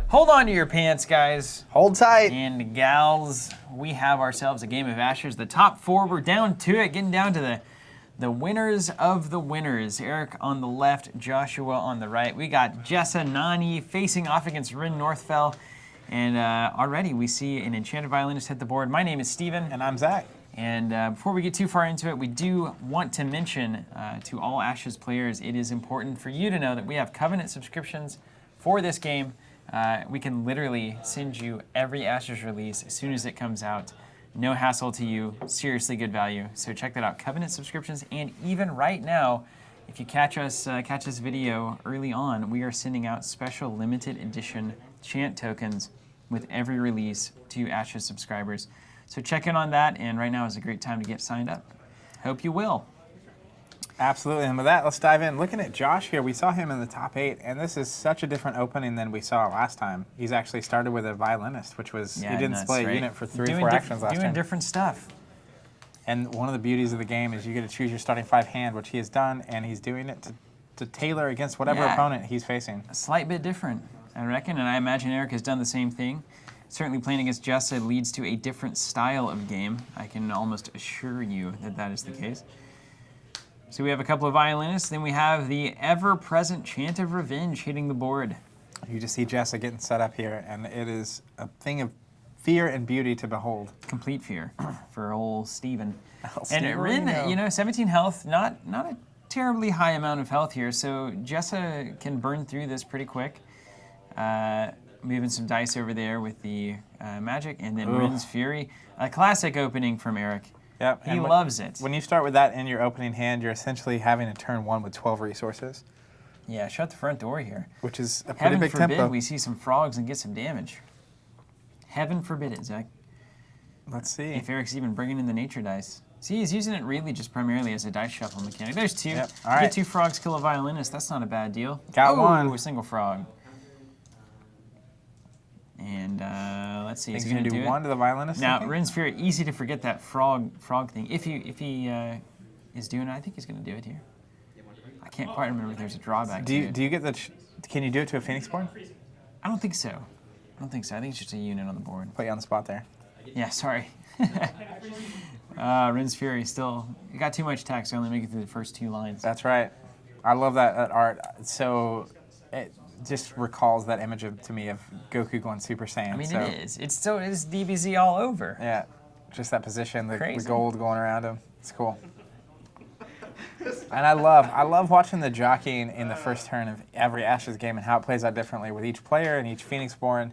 Hold on to your pants, guys. Hold tight. And gals, we have ourselves a game of Ashes. The top four, we're down to it, getting down to the winners of the winners. Erik on the left, Joshua on the right. We got Jessa, Nani facing off against Rin Northfell. And already we see an Enchanted Violinist hit the board. My name is Steven. And I'm Zach. And before we get too far into it, we do want to mention to all Ashes players, it is important for you to know that we have Covenant subscriptions for this game. We can literally send you every Ashes release as soon as it comes out. No hassle to you, seriously good value. So check that out, Covenant subscriptions. And even right now, if you catch this video early on, we are sending out special limited edition chant tokens with every release to Ashes subscribers. So check in on that, and right now is a great time to get signed up. Hope you will. Absolutely, and with that, let's dive in. Looking at Josh here, we saw him in the top 8, and this is such a different opening than we saw last time. He's actually started with a violinist, which was, he didn't display a unit for 3 or 4 actions last time. Doing different stuff. And one of the beauties of the game is you get to choose your starting 5 hand, which he has done, and he's doing it to tailor against whatever opponent he's facing. A slight bit different, I reckon, and I imagine Erik has done the same thing. Certainly playing against Jessa leads to a different style of game. I can almost assure you that that is the case. So we have a couple of violinists, then we have the ever-present Chant of Revenge hitting the board. You just see Jessa getting set up here, and it is a thing of fear and beauty to behold. Complete fear for old Steven. And Rin, 17 health, not a terribly high amount of health here, so Jessa can burn through this pretty quick. Moving some dice over there with the magic, and then Rin's Fury. A classic opening from Erik. Yep. He loves it. When you start with that in your opening hand, you're essentially having a turn 1 with 12 resources. Yeah, shut the front door here. Which is a pretty big tempo. Heaven forbid we see some frogs and get some damage. Heaven forbid it, Zach. Let's see. If Erik's even bringing in the nature dice. See, he's using it really just primarily as a dice shuffle mechanic. There's 2. Yep. All right. Get 2 frogs, kill a violinist. That's not a bad deal. Got one. A single frog. And let's see. He's going to do 1 to the violinist. Now, Rin's Fury, easy to forget that frog thing. If he is doing it, I think he's going to do it here. I can't quite remember if there's a drawback. Do you get the? Can you do it to a Phoenix board? I don't think so. I think it's just a unit on the board. Put you on the spot there. Yeah, sorry. Rin's Fury still, you got too much text. I only make it through the first 2 lines. That's right. I love that art. So it just recalls that image to me of Goku going Super Saiyan. I mean, it is. It's DBZ all over. Yeah, just that position, the gold going around him. It's cool. And I love watching the jockeying in the first turn of every Ashes game and how it plays out differently with each player and each Phoenixborn,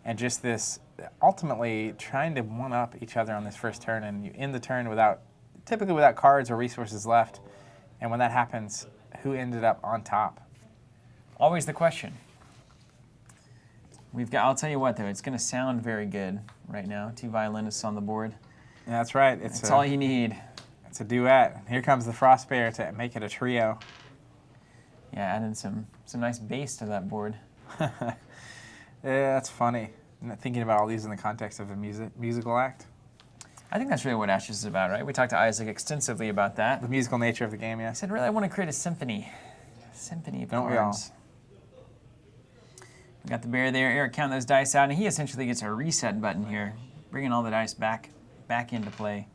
and just this ultimately trying to one-up each other on this first turn, and you end the turn typically without cards or resources left. And when that happens, who ended up on top? Always the question. I'll tell you what though, it's going to sound very good right now. 2 violinists on the board. Yeah, that's right. That's all you need. It's a duet. Here comes the Frostbear to make it a trio. Yeah, adding some nice bass to that board. Yeah, that's funny. Thinking about all these in the context of a musical act. I think that's really what Ashes is about, right? We talked to Isaac extensively about that. The musical nature of the game, yeah. He said, really, I want to create a symphony. Symphony of Don't chords. We got the bear there. Erik counting those dice out, and he essentially gets a reset button here, bringing all the dice back into play.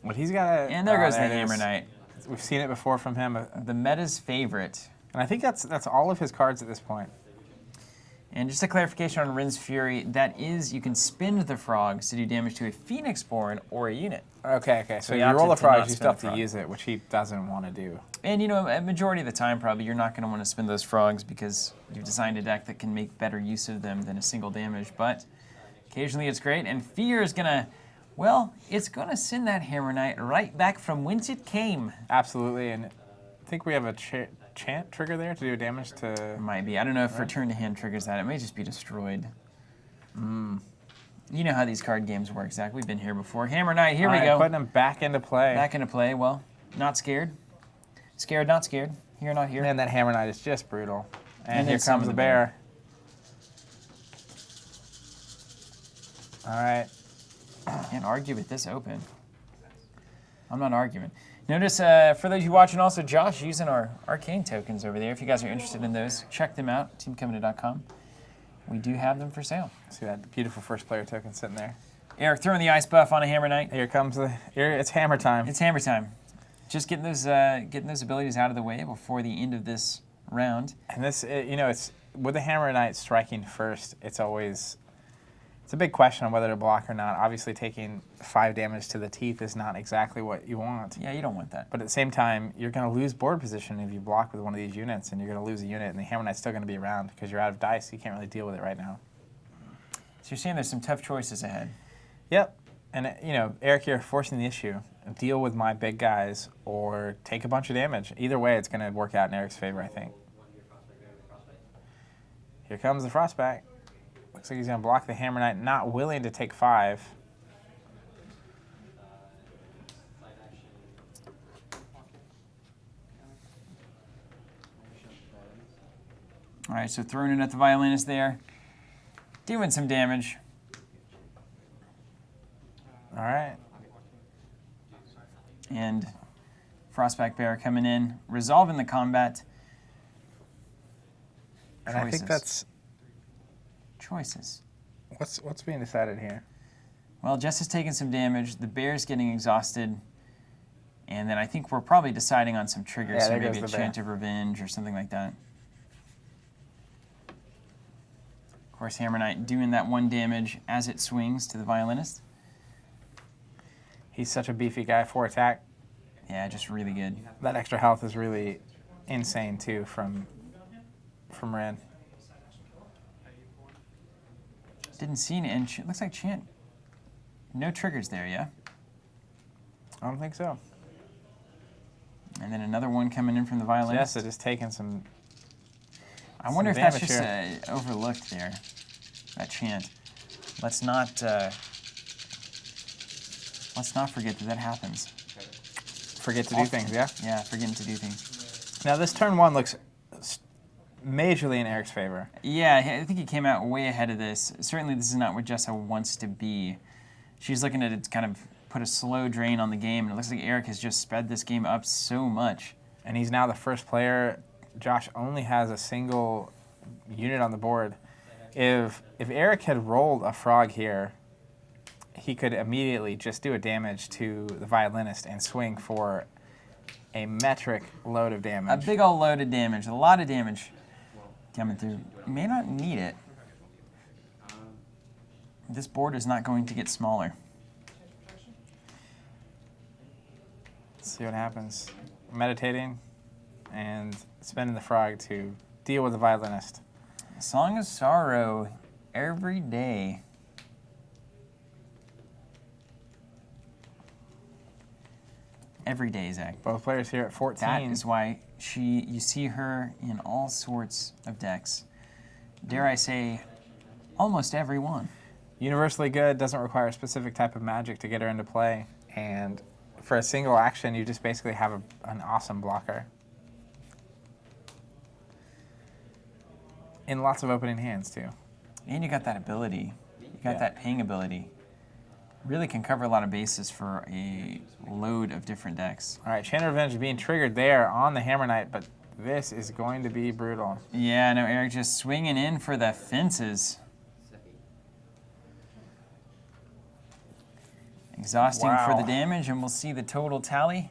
But he's got and there goes the Hammer Knight. We've seen it before from him. The meta's favorite. And I think that's all of his cards at this point. And just a clarification on Rin's Fury, that is, you can spin the frogs to do damage to a Phoenixborn or a unit. Okay. So you roll the frogs, you still have to use it, which he doesn't want to do. And a majority of the time probably you're not going to want to spin those frogs because you've designed a deck that can make better use of them than a single damage. But occasionally it's great, and Fear is going to, it's going to send that Hammer Knight right back from whence it came. Absolutely, and I think we have a chant trigger there to do damage to... Might be. I don't know if return to hand triggers that. It may just be destroyed. You know how these card games work, Zach. We've been here before. Hammer Knight, here we go. Putting him back into play. Back into play. Well, not scared. Scared, not scared. Here, not here. And that Hammer Knight is just brutal. And here comes the bear. All right. Can't argue with this open. I'm not arguing. Notice, for those of you watching also, Josh using our arcane tokens over there. If you guys are interested in those, check them out, teamcovenant.com. we do have them for sale. See that beautiful first player token sitting there. Eric throwing the ice buff on a Hammer Knight. Here comes it's hammer time. It's hammer time. Just getting those abilities out of the way before the end of this round. And this, it's with the Hammer Knight striking first. It's a big question on whether to block or not. Obviously, taking 5 damage to the teeth is not exactly what you want. Yeah, you don't want that. But at the same time, you're going to lose board position if you block with one of these units, and you're going to lose a unit, and the Hammer Knight's still going to be around because you're out of dice. You can't really deal with it right now. So you're saying there's some tough choices ahead. Yep. And, Eric, you're forcing the issue. Deal with my big guys or take a bunch of damage. Either way, it's going to work out in Eric's favor, I think. Here comes the Frostback. Looks like he's going to block the Hammer Knight, not willing to take 5. All right, so throwing it at the Violinist there. Doing some damage. All right. And Frostback Bear coming in, resolving the combat. And Choices. I think that's... Choices. What's being decided here? Well, Jess is taking some damage. The Bear's getting exhausted. And then I think we're probably deciding on some triggers. Yeah, so there maybe goes a the Chant of Revenge or something like that. Of course, Hammer Knight doing that 1 damage as it swings to the Violinist. He's such a beefy guy, 4 attack. Yeah, just really good. That extra health is really insane, too, from Ren. Didn't see any, and it looks like Chant. No triggers there, yeah? I don't think so. And then another one coming in from the Violinist. Jessa just taking some... I wonder if that's just overlooked there, that Chant. Let's not forget that happens. Forget to do things, yeah? Yeah, forgetting to do things. Now, this turn 1 looks majorly in Eric's favor. Yeah, I think he came out way ahead of this. Certainly this is not where Jessa wants to be. She's looking at it to kind of put a slow drain on the game, and it looks like Erik has just sped this game up so much. And he's now the first player. Josh only has a single unit on the board. If Erik had rolled a frog here, he could immediately just do a damage to the Violinist and swing for a metric load of damage. A big old load of damage, a lot of damage coming through. You may not need it. This board is not going to get smaller. Let's see what happens. Meditating and spending the frog to deal with the Violinist. Song of Sorrow every day. Every day, Zach. Both players here at 14. That is why you see her in all sorts of decks. Dare I say, almost every one. Universally good, doesn't require a specific type of magic to get her into play. And for a single action, you just basically have an awesome blocker. In lots of opening hands, too. And you got that ability. You got that ping ability. Really can cover a lot of bases for a load of different decks. All right, Chant of Revenge being triggered there on the Hammer Knight, but this is going to be brutal. Yeah, no, Erik just swinging in for the fences. Exhausting for the damage, and we'll see the total tally.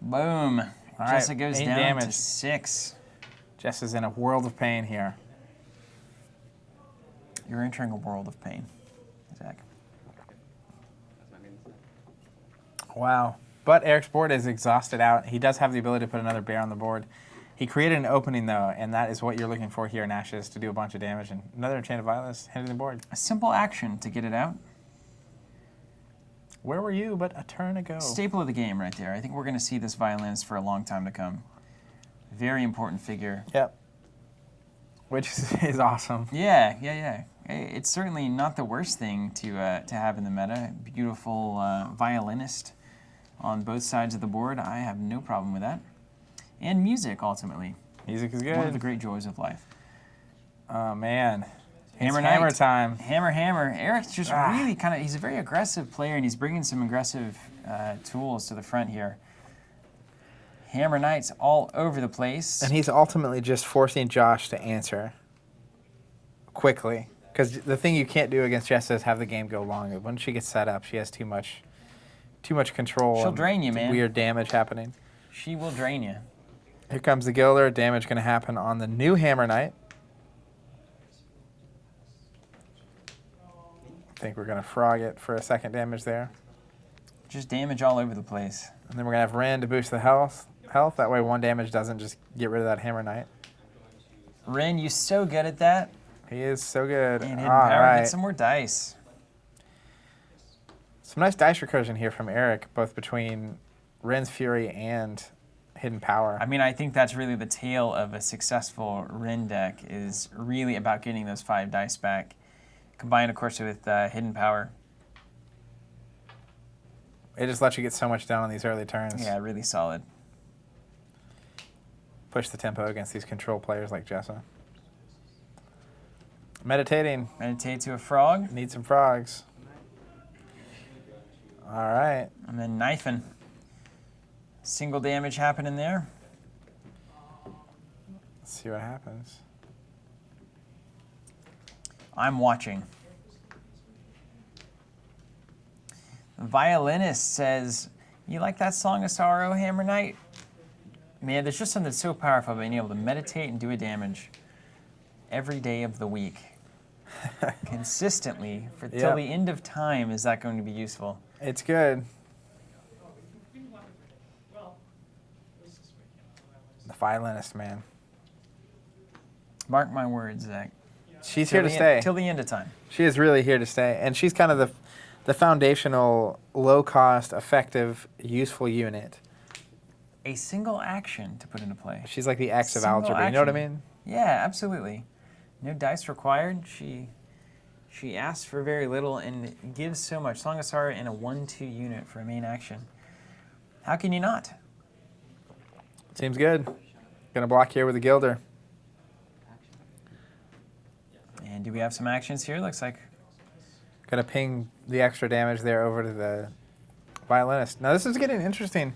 Boom. Jessa goes down to 6. Jessa's in a world of pain here. You're entering a world of pain, Zach. Wow. But Erik's board is exhausted out. He does have the ability to put another bear on the board. He created an opening, though, and that is what you're looking for here in Ashes, to do a bunch of damage. And another Enchanted Violinist hitting the board. A simple action to get it out. Where were you but a turn ago? Staple of the game right there. I think we're going to see this Violinist for a long time to come. Very important figure. Yep. Which is awesome. Yeah. It's certainly not the worst thing to have in the meta. Beautiful Violinist on both sides of the board. I have no problem with that. And music, ultimately. Music is good. One of the great joys of life. Oh, man. Hammer time. Hammer. Erik's just really he's a very aggressive player, and he's bringing some aggressive tools to the front here. Hammer Knights all over the place. And he's ultimately just forcing Josh to answer. quickly. Because the thing you can't do against Jessa is have the game go long. Once she gets set up, she has too much control. She'll drain you, man. Weird damage happening. She will drain you. Here comes the Gilder. Damage going to happen on the new Hammer Knight. I think we're going to frog it for a second damage there. Just damage all over the place. And then we're going to have Ren to boost the health. That way 1 damage doesn't just get rid of that Hammer Knight. Ren, you're so good at that. He is so good. And hidden power, get some more dice. Some nice dice recursion here from Erik, both between Ren's Fury and hidden power. I mean, I think that's really the tale of a successful Ren deck, is really about getting those 5 dice back. Combined, of course, with hidden power. It just lets you get so much done on these early turns. Yeah, really solid. Push the tempo against these control players like Jessa. Meditating. Meditate to a frog. Need some frogs. All right. And then knifing. Single damage happening there. Let's see what happens. I'm watching. The violinist says, you like that Song of Sorrow, Hammer Knight? Man, there's just something so powerful about being able to meditate and do a damage every day of the week. Consistently, for till the end of time, is that going to be useful? It's good. The violinist, man. Mark my words, Zach. She's here to stay. Till the end of time. She is really here to stay. And she's kind of the foundational, low-cost, effective, useful unit. A single action to put into play. She's like the X of algebra, you know what I mean? Yeah, absolutely. No dice required. She asks for very little and gives so much. Song of Sorrow in a 1/2 unit for a main action. How can you not? Seems good. Gonna block here with a Gilder. And do we have some actions here? Looks like. Gonna ping the extra damage there over to the violinist. Now this is getting interesting.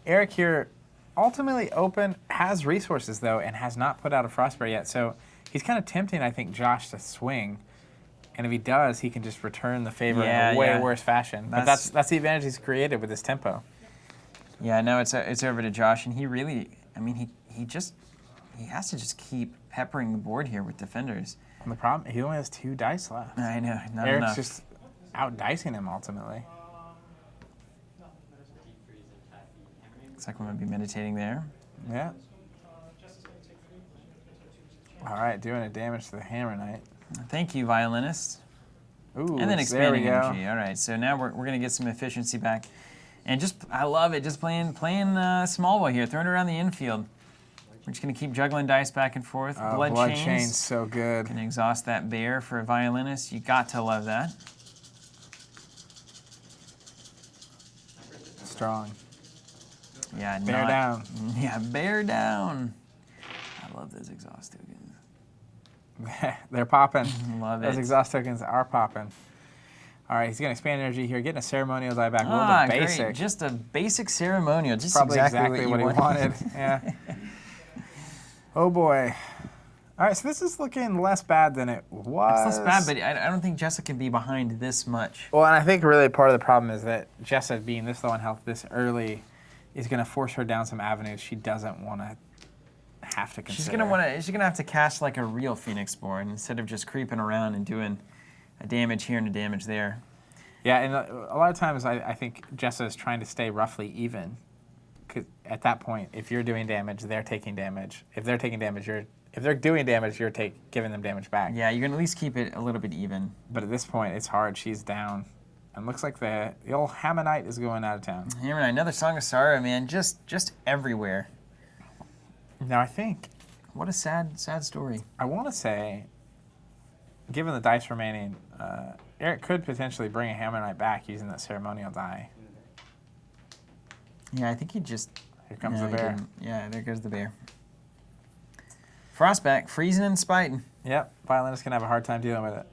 Erik here, ultimately open, has resources though, and has not put out a Frostbear yet. So he's kind of tempting, I think, Josh to swing. And if he does, he can just return the favor in a way worse fashion. But that's the advantage he's created with this tempo. Yeah, no, it's over to Josh, and he really, I mean, he has to just keep peppering the board here with defenders. And the problem, he only has 2 dice left. I know, not Erik's enough. just out-dicing him ultimately. Looks like we're going to be meditating there. Yeah. All right, doing a damage to the Hammer Knight. Thank you, violinist. Ooh, and then expanding there we go. energy. All right, so now we're going to get some efficiency back. And just, I love it, just playing small ball here, throwing it around the infield. We're just going to keep juggling dice back and forth. Blood Chain's so good. Can exhaust that bear for a violinist. You got to love that. Strong. Yeah, bear down. Yeah, bear down. I love those exhaust tokens. They're popping. Love it. Those exhaust tokens are popping. All right, he's going to expand energy here, getting a ceremonial die back. A little bit basic. Great. Just a basic ceremonial. Just probably exactly what he wanted. Yeah. Oh boy. All right, so this is looking less bad than it was. It's less bad, but I don't think Jessa can be behind this much. Well, and I think really part of the problem is that Jessa being this low on health this early is going to force her down some avenues she doesn't want to have to consider. She's gonna have to cast like a real Phoenixborn instead of just creeping around and doing a damage here and a damage there. Yeah, and a lot of times I think Jessa is trying to stay roughly even. 'Cause at that point, if you're doing damage, they're taking damage. If they're taking damage, if they're doing damage, you're giving them damage back. Yeah, you're gonna at least keep it a little bit even. But at this point, it's hard. She's down. And looks like the old Hammer Knight is going out of town. Hammer Knight, another Song of Sorrow, man, just everywhere. Now I think, what a sad story. I want to say, given the dice remaining, Erik could potentially bring a Hammer Knight back using that ceremonial die. Yeah, I think he just... Here comes the bear. Yeah, there goes the bear. Frostback, freezing and spiting. Yep, violinist can have a hard time dealing with it.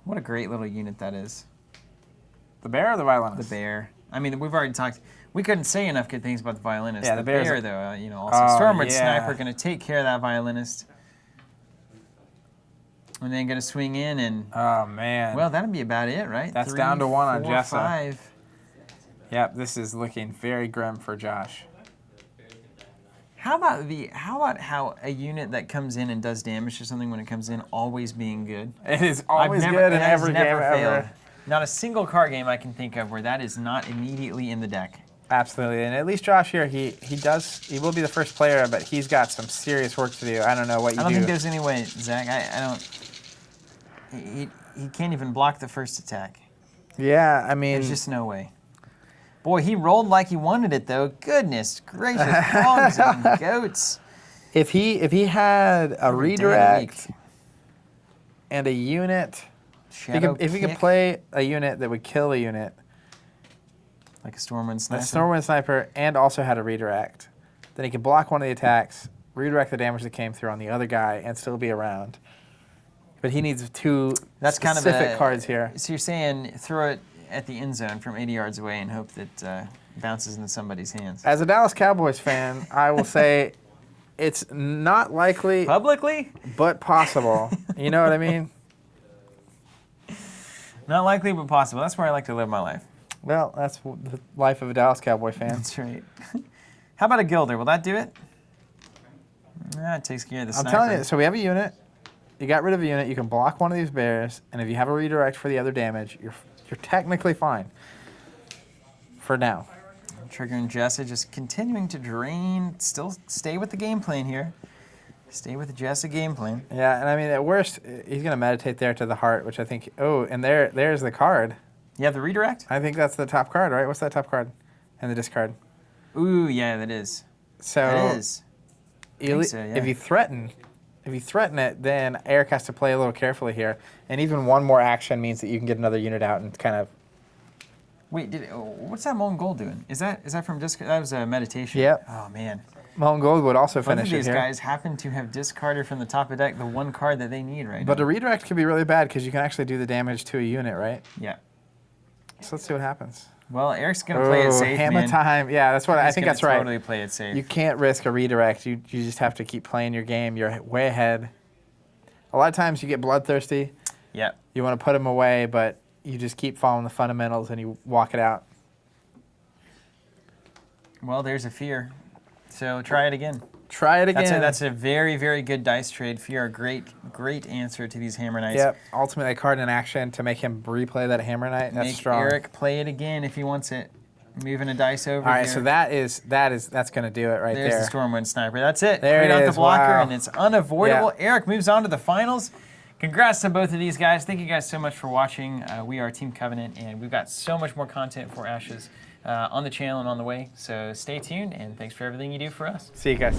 What a great little unit that is. The bear or the violinist? The bear. I mean, we've already talked... We couldn't say enough good things about the violinist. Yeah, the bear, though, also. Oh, Stormwood yeah. Sniper going to take care of that violinist. And then going to swing in and... Oh, man. Well, that'd be about it, right? That's down to 1 on 4, Jessa. 5. Yep, this is looking very grim for Josh. How about how a unit that comes in and does damage to something when it comes in always being good? It is always good in every game ever. Not a single card game I can think of where that is not immediately in the deck. Absolutely, and at least Josh here, he will be the first player, but he's got some serious work to do. I don't know what you do. I don't think there's any way, Zach. I don't. He can't even block the first attack. Yeah, I mean, there's just no way. Boy, he rolled like he wanted it though. Goodness gracious, dogs and goats. If he had a redirect and a unit, if he could play a unit that would kill a unit. Like a Stormwind Sniper? A Stormwind Sniper, and also had a redirect. Then he could block one of the attacks, redirect the damage that came through on the other guy, and still be around. But he needs 2 specific cards here. So you're saying throw it at the end zone from 80 yards away and hope that bounces into somebody's hands. As a Dallas Cowboys fan, I will say it's not likely. Publicly? But possible. You know what I mean? Not likely, but possible. That's where I like to live my life. Well, that's the life of a Dallas Cowboy fan. That's right. How about a Gilder? Will that do it? It takes care of the sniper. I'm telling you, so we have a unit. You got rid of a unit. You can block one of these bears, and if you have a redirect for the other damage, you're technically fine. For now. Triggering Jessa, just continuing to drain. Still stay with the game plan here. Stay with the Jessa game plan. Yeah, and I mean, at worst, he's going to meditate there to the heart, which I think, oh, and there's the card. You have the redirect? I think that's the top card, right? What's that top card? And the discard. Ooh, yeah, that is. So that is. If you threaten it, then Erik has to play a little carefully here. And even one more action means that you can get another unit out and kind of... Wait, what's that Molten Gold doing? Is that from discard? That was a meditation. Yep. Oh, man. Molten Gold would also finish it here. Both of these guys happen to have discarded from the top of deck the one card that they need right now. But a redirect could be really bad because you can actually do the damage to a unit, right? Yeah. So let's see what happens. Well, Erik's going to play it safe, hammer time. Yeah, that's what I think that's right. Totally play it safe. You can't risk a redirect. You just have to keep playing your game. You're way ahead. A lot of times you get bloodthirsty. Yeah. You want to put them away, but you just keep following the fundamentals and you walk it out. Well, there's a fear. So try it again. Try it again. That's a very, very good dice trade. Fear, a great answer to these Hammer Knights. Yep. Ultimately, a card in action to make him replay that Hammer Knight. That's strong. Erik play it again if he wants it. Moving a dice over. All right, so that's going to do it right there. There's the Stormwind Sniper. That's it. There Cleared out it the is. blocker, Wow. and it's unavoidable. Yeah. Erik moves on to the finals. Congrats to both of these guys. Thank you guys so much for watching. We are Team Covenant, and we've got so much more content for Ashes on the channel and on the way. So stay tuned, and thanks for everything you do for us. See you guys.